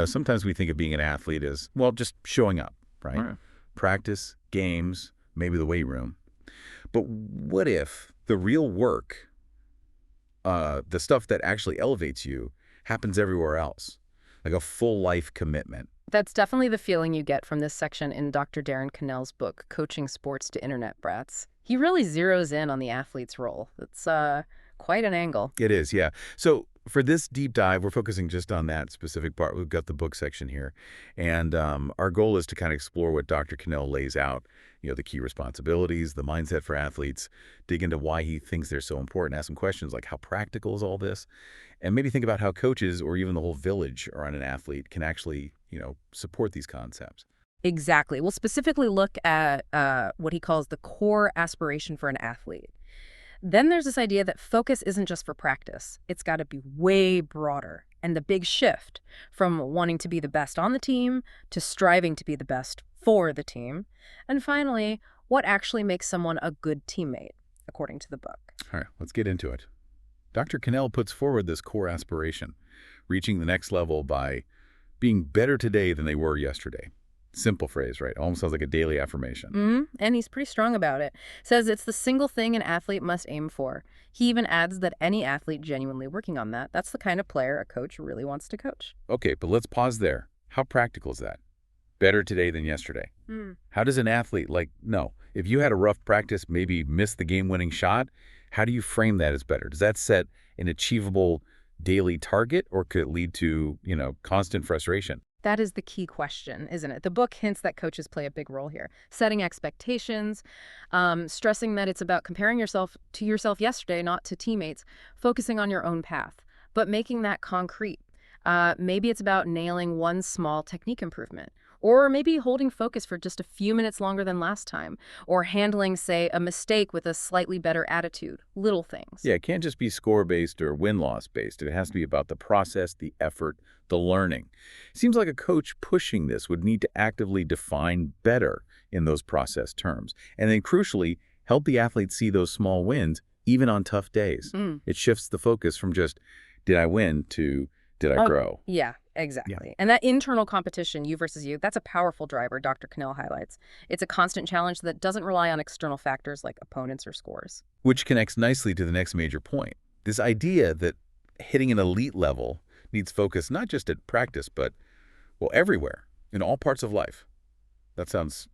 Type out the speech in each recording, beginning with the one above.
Sometimes we think of being an athlete as, well, just showing up, right? Right. Practice, games, maybe the weight room. But what if the real work, the stuff that actually elevates you, happens everywhere else? Like a full life commitment. That's definitely the feeling you get from this section in Dr. Darren Cannell's book, Coaching Sports to Internet Brats. He really zeroes in on the athlete's role. It's quite an angle. It is, yeah. So for this deep dive, we're focusing just on that specific part. We've got the book section here. And our goal is to kind of explore what Dr. Cannell lays out, the key responsibilities, the mindset for athletes, dig into why he thinks they're so important, ask some questions like how practical is all this, and maybe think about how coaches or even the whole village around an athlete can actually, support these concepts. Exactly. We'll specifically look at what he calls the core aspiration for an athlete. Then there's this idea that focus isn't just for practice. It's got to be way broader. And the big shift from wanting to be the best on the team to striving to be the best for the team. And finally, what actually makes someone a good teammate, according to the book. All right, let's get into it. Dr. Cannell puts forward this core aspiration, reaching the next level by being better today than they were yesterday. Simple phrase, right? Almost sounds like a daily affirmation. And he's pretty strong about it. Says it's the single thing an athlete must aim for. He even adds that any athlete genuinely working on that's the kind of player a coach really wants to coach. Okay, but let's pause there. How practical is that? Better today than yesterday. How does an athlete, if you had a rough practice, maybe missed the game-winning shot, how do you frame that as better? Does that set an achievable daily target, or could it lead to, constant frustration? That is the key question, isn't it? The book hints that coaches play a big role here, setting expectations, stressing that it's about comparing yourself to yourself yesterday, not to teammates, focusing on your own path, but making that concrete. Maybe it's about nailing one small technique improvement, or maybe holding focus for just a few minutes longer than last time, or handling, say, a mistake with a slightly better attitude, little things. Yeah, it can't just be score-based or win-loss based. It has to be about the process, the effort, the learning. Seems like a coach pushing this would need to actively define better in those process terms. And then crucially, help the athlete see those small wins even on tough days. It shifts the focus from just, did I win, to did I grow? Yeah, exactly. And that internal competition, you versus you, that's a powerful driver, Dr. Cannell highlights. It's a constant challenge that doesn't rely on external factors like opponents or scores. Which connects nicely to the next major point. This idea that hitting an elite level needs focus not just at practice, but, everywhere, in all parts of life. That sounds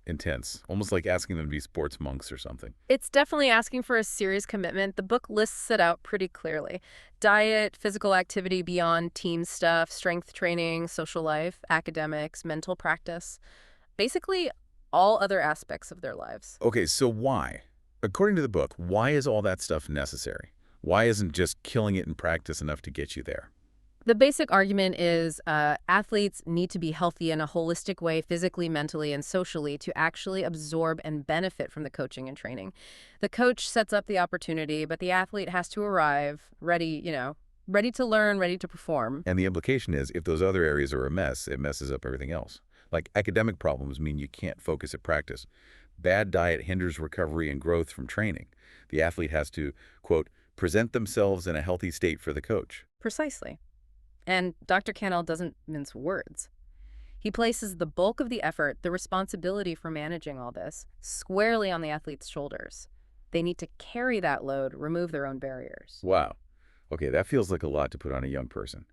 intense, almost like asking them to be sports monks or something. It's definitely asking for a serious commitment. The book lists it out pretty clearly. Diet, physical activity beyond team stuff, strength training, social life, academics, mental practice. Basically, all other aspects of their lives. Okay, so why? According to the book, why is all that stuff necessary? Why isn't just killing it in practice enough to get you there? The basic argument is athletes need to be healthy in a holistic way, physically, mentally, and socially, to actually absorb and benefit from the coaching and training. The coach sets up the opportunity, but the athlete has to arrive ready to learn, ready to perform. And the implication is, if those other areas are a mess, it messes up everything else. Like academic problems mean you can't focus at practice. Bad diet hinders recovery and growth from training. The athlete has to, quote, present themselves in a healthy state for the coach. Precisely. And Dr. Cannell doesn't mince words. He places the bulk of the effort, the responsibility for managing all this, squarely on the athlete's shoulders. They need to carry that load, remove their own barriers. Wow. Okay, that feels like a lot to put on a young person,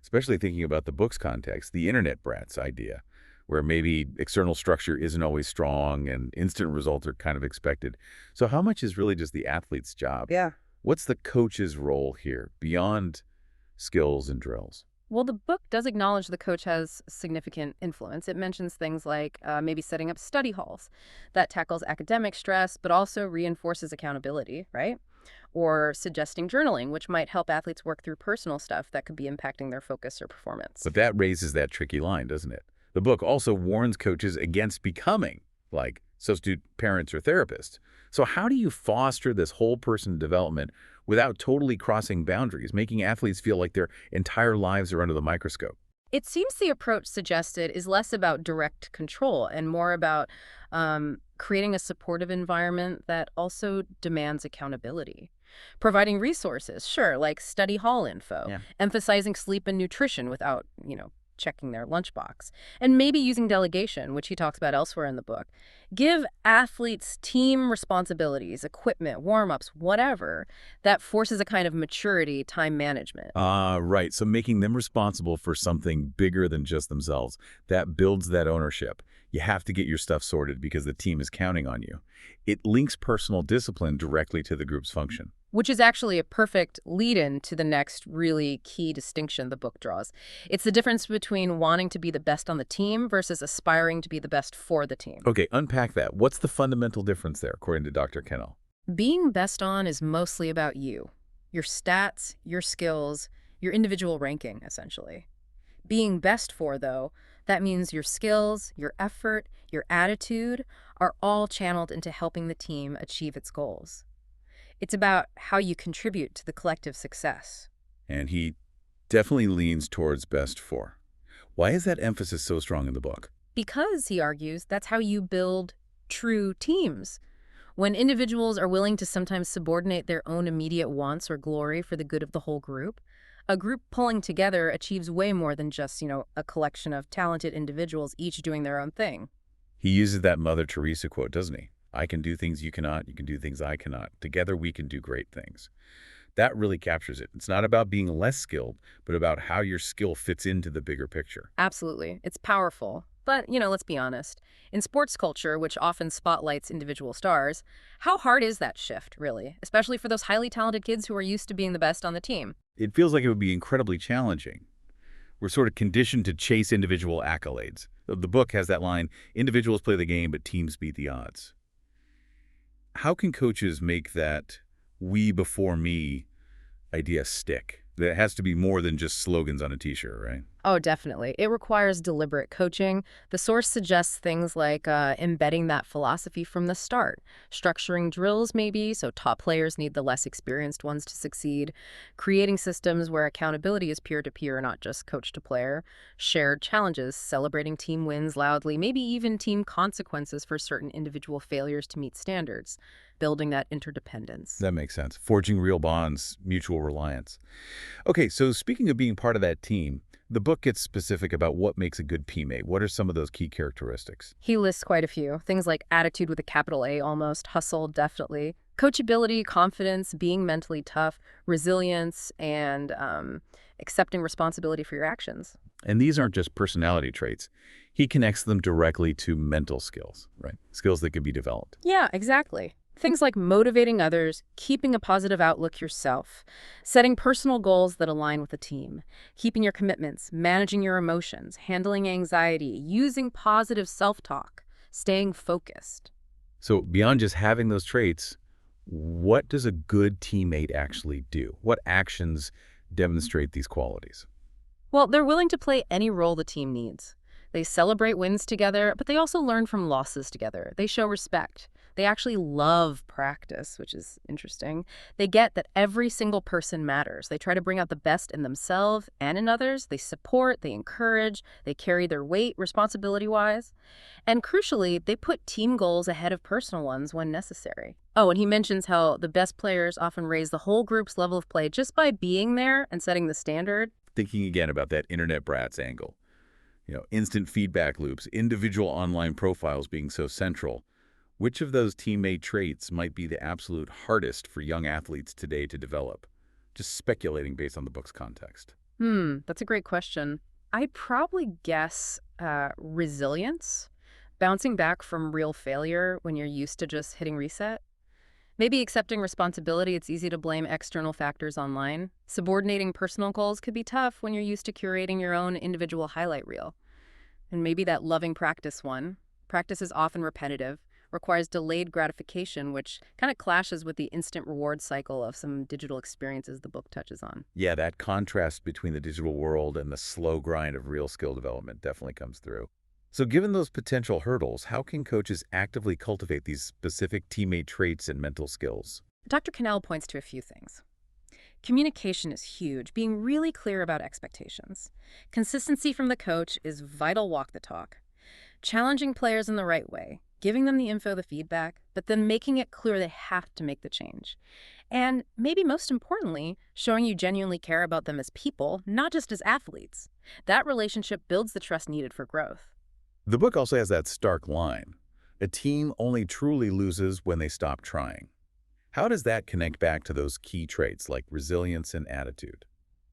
especially thinking about the book's context, the internet brats idea, where maybe external structure isn't always strong and instant results are kind of expected. So how much is really just the athlete's job? Yeah. What's the coach's role here beyond skills and drills? Well, the book does acknowledge the coach has significant influence. It mentions things like maybe setting up study halls that tackles academic stress, but also reinforces accountability, right? Or suggesting journaling, which might help athletes work through personal stuff that could be impacting their focus or performance. But that raises that tricky line, doesn't it? The book also warns coaches against becoming like substitute parents or therapists. So how do you foster this whole person development without totally crossing boundaries, making athletes feel like their entire lives are under the microscope? It seems the approach suggested is less about direct control and more about creating a supportive environment that also demands accountability. Providing resources, sure, like study hall info, Yeah. emphasizing sleep and nutrition without, checking their lunchbox, and maybe using delegation, which he talks about elsewhere in the book. Give athletes team responsibilities, equipment, warm-ups, whatever, that forces a kind of maturity, time management. Right. So making them responsible for something bigger than just themselves, that builds that ownership. You have to get your stuff sorted because the team is counting on you. It links personal discipline directly to the group's function. Which is actually a perfect lead-in to the next really key distinction the book draws. It's the difference between wanting to be the best on the team versus aspiring to be the best for the team. Okay, unpack that. What's the fundamental difference there, according to Dr. Kennel? Being best on is mostly about you, your stats, your skills, your individual ranking, essentially. Being best for, though, that means your skills, your effort, your attitude are all channeled into helping the team achieve its goals. It's about how you contribute to the collective success. And he definitely leans towards best for. Why is that emphasis so strong in the book? Because, he argues, that's how you build true teams. When individuals are willing to sometimes subordinate their own immediate wants or glory for the good of the whole group, a group pulling together achieves way more than just, a collection of talented individuals each doing their own thing. He uses that Mother Teresa quote, doesn't he? I can do things you cannot, you can do things I cannot. Together we can do great things. That really captures it. It's not about being less skilled, but about how your skill fits into the bigger picture. Absolutely. It's powerful. But, let's be honest. In sports culture, which often spotlights individual stars, how hard is that shift, really? Especially for those highly talented kids who are used to being the best on the team. It feels like it would be incredibly challenging. We're sort of conditioned to chase individual accolades. The book has that line, individuals play the game, but teams beat the odds. How can coaches make that we before me idea stick? That has to be more than just slogans on a t-shirt, right? Oh, definitely. It requires deliberate coaching. The source suggests things like embedding that philosophy from the start, structuring drills maybe, so top players need the less experienced ones to succeed, creating systems where accountability is peer-to-peer, not just coach-to-player, shared challenges, celebrating team wins loudly, maybe even team consequences for certain individual failures to meet standards, building that interdependence. That makes sense. Forging real bonds, mutual reliance. Okay, so speaking of being part of that team, the book gets specific about what makes a good teammate. What are some of those key characteristics? He lists quite a few. Things like attitude with a capital A almost, hustle definitely, coachability, confidence, being mentally tough, resilience, and accepting responsibility for your actions. And these aren't just personality traits. He connects them directly to mental skills, right? Skills that can be developed. Yeah, exactly. Things like motivating others, keeping a positive outlook yourself, setting personal goals that align with the team, keeping your commitments, managing your emotions, handling anxiety, using positive self-talk, staying focused. So beyond just having those traits, what does a good teammate actually do? What actions demonstrate these qualities? Well, they're willing to play any role the team needs. They celebrate wins together, but they also learn from losses together. They show respect. They actually love practice, which is interesting. They get that every single person matters. They try to bring out the best in themselves and in others. They support, they encourage, they carry their weight responsibility-wise. And crucially, they put team goals ahead of personal ones when necessary. Oh, and he mentions how the best players often raise the whole group's level of play just by being there and setting the standard. Thinking again about that internet brats angle. Instant feedback loops, individual online profiles being so central. Which of those teammate traits might be the absolute hardest for young athletes today to develop? Just speculating based on the book's context. That's a great question. I'd probably guess resilience, bouncing back from real failure when you're used to just hitting reset. Maybe accepting responsibility, it's easy to blame external factors online. Subordinating personal goals could be tough when you're used to curating your own individual highlight reel. And maybe that loving practice one. Practice is often repetitive, requires delayed gratification, which kind of clashes with the instant reward cycle of some digital experiences the book touches on. Yeah, that contrast between the digital world and the slow grind of real skill development definitely comes through. So given those potential hurdles, how can coaches actively cultivate these specific teammate traits and mental skills? Dr. Cannell points to a few things. Communication is huge, being really clear about expectations. Consistency from the coach is vital, walk the talk. Challenging players in the right way, giving them the info, the feedback, but then making it clear they have to make the change. And maybe most importantly, showing you genuinely care about them as people, not just as athletes. That relationship builds the trust needed for growth. The book also has that stark line. A team only truly loses when they stop trying. How does that connect back to those key traits like resilience and attitude?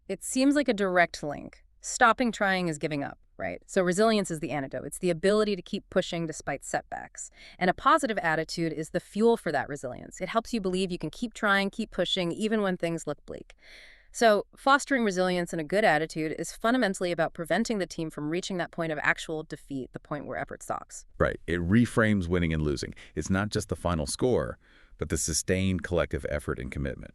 It seems like a direct link. Stopping trying is giving up, right? So resilience is the antidote. It's the ability to keep pushing despite setbacks. And a positive attitude is the fuel for that resilience. It helps you believe you can keep trying, keep pushing, even when things look bleak. So fostering resilience and a good attitude is fundamentally about preventing the team from reaching that point of actual defeat, the point where effort stops. Right. It reframes winning and losing. It's not just the final score, but the sustained collective effort and commitment.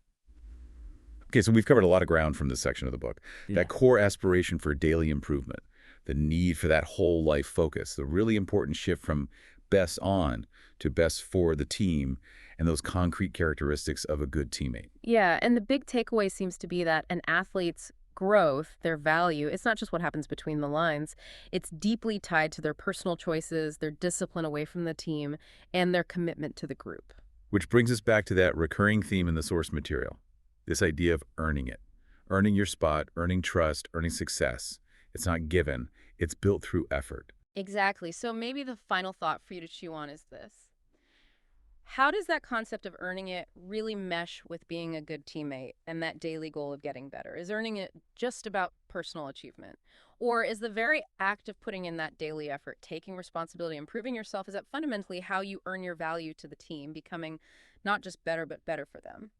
Okay, so we've covered a lot of ground from this section of the book. Yeah. That core aspiration for daily improvement, the need for that whole life focus, the really important shift from best on to best for the team, and those concrete characteristics of a good teammate. Yeah, and the big takeaway seems to be that an athlete's growth, their value, it's not just what happens between the lines. It's deeply tied to their personal choices, their discipline away from the team, and their commitment to the group. Which brings us back to that recurring theme in the source material, this idea of earning it. Earning your spot, earning trust, earning success. It's not given, it's built through effort. Exactly. So maybe the final thought for you to chew on is this. How does that concept of earning it really mesh with being a good teammate and that daily goal of getting better? Is earning it just about personal achievement? Or is the very act of putting in that daily effort, taking responsibility, improving yourself, is that fundamentally how you earn your value to the team, becoming not just better, but better for them?